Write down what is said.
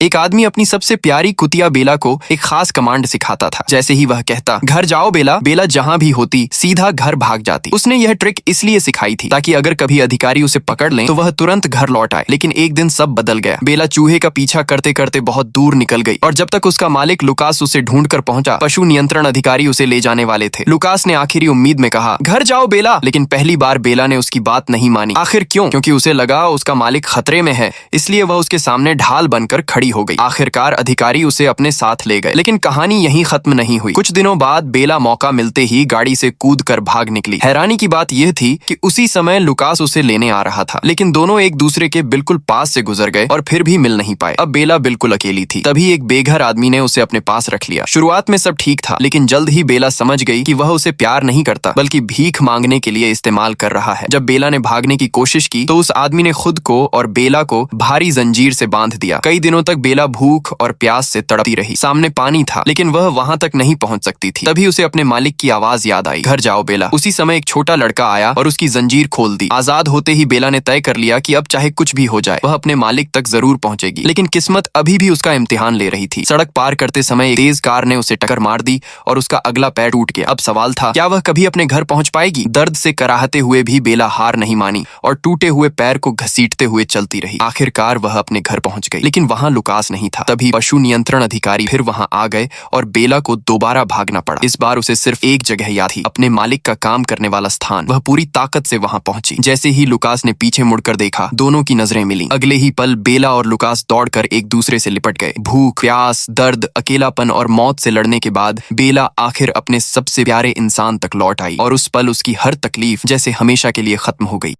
एक आदमी अपनी सबसे प्यारी कुतिया बेला को एक खास कमांड सिखाता था। जैसे ही वह कहता घर जाओ बेला, बेला जहाँ भी होती सीधा घर भाग जाती। उसने यह ट्रिक इसलिए सिखाई थी ताकि अगर कभी अधिकारी उसे पकड़ लें तो वह तुरंत घर लौट आए। लेकिन एक दिन सब बदल गया। बेला चूहे का पीछा करते करते बहुत दूर निकल गई और जब तक उसका मालिक लुकास उसे ढूंढ कर पहुंचा, पशु नियंत्रण अधिकारी उसे ले जाने वाले थे। लुकास ने आखिरी उम्मीद में कहा घर जाओ बेला, लेकिन पहली बार बेला ने उसकी बात नहीं मानी। आखिर क्यों? क्योंकि उसे लगा उसका मालिक खतरे में है, इसलिए वह उसके सामने ढाल बनकर खड़ी हो गई। आखिरकार अधिकारी उसे अपने साथ ले गए। लेकिन कहानी यहीं खत्म नहीं हुई। कुछ दिनों बाद बेला मौका मिलते ही गाड़ी से कूदकर भाग निकली। हैरानी की बात यह थी कि उसी समय लुकास उसे लेने आ रहा था, लेकिन दोनों एक दूसरे के बिल्कुल पास से गुजर गए और फिर भी मिल नहीं पाए। अब बेला बिल्कुल अकेली थी। तभी एक बेघर आदमी ने उसे अपने पास रख लिया। शुरुआत में सब ठीक था, लेकिन जल्द ही बेला समझ गई कि वह उसे प्यार नहीं करता बल्कि भीख मांगने के लिए इस्तेमाल कर रहा है। जब बेला ने भागने की कोशिश की तो उस आदमी ने खुद को और बेला को भारी जंजीर से बांध दिया। कई दिनों तक बेला भूख और प्यास से तड़पती रही। सामने पानी था, लेकिन वह वहां तक नहीं पहुंच सकती थी। तभी उसे अपने मालिक की आवाज याद आई, घर जाओ बेला। उसी समय एक छोटा लड़का आया और उसकी जंजीर खोल दी। आजाद होते ही बेला ने तय कर लिया कि अब चाहे कुछ भी हो जाए वह अपने मालिक तक जरूर पहुंचेगी। लेकिन किस्मत अभी भी उसका इम्तिहान ले रही थी। सड़क पार करते समय एक तेज कार ने उसे टक्कर मार दी और उसका अगला पैर टूट गया। अब सवाल था, क्या वह कभी अपने घर पहुंच पाएगी? दर्द से कराहते हुए भी बेला हार नहीं मानी और टूटे हुए पैर को घसीटते हुए चलती रही। आखिरकार वह अपने घर पहुंच गई, लेकिन वहां लुकास नहीं था। तभी पशु नियंत्रण अधिकारी फिर वहां आ गए और बेला को दोबारा भागना पड़ा। इस बार उसे सिर्फ एक जगह याद थी, अपने मालिक का काम करने वाला स्थान। वह पूरी ताकत से वहां पहुंची। जैसे ही लुकास ने पीछे मुड़कर देखा, दोनों की नजरें मिली। अगले ही पल बेला और लुकास दौड़कर एक दूसरे से लिपट गए। भूख, प्यास, दर्द, अकेलापन और मौत से लड़ने के बाद बेला आखिर अपने सबसे प्यारे इंसान तक लौट आई और उस पल उसकी हर तकलीफ जैसे हमेशा के लिए खत्म हो गई।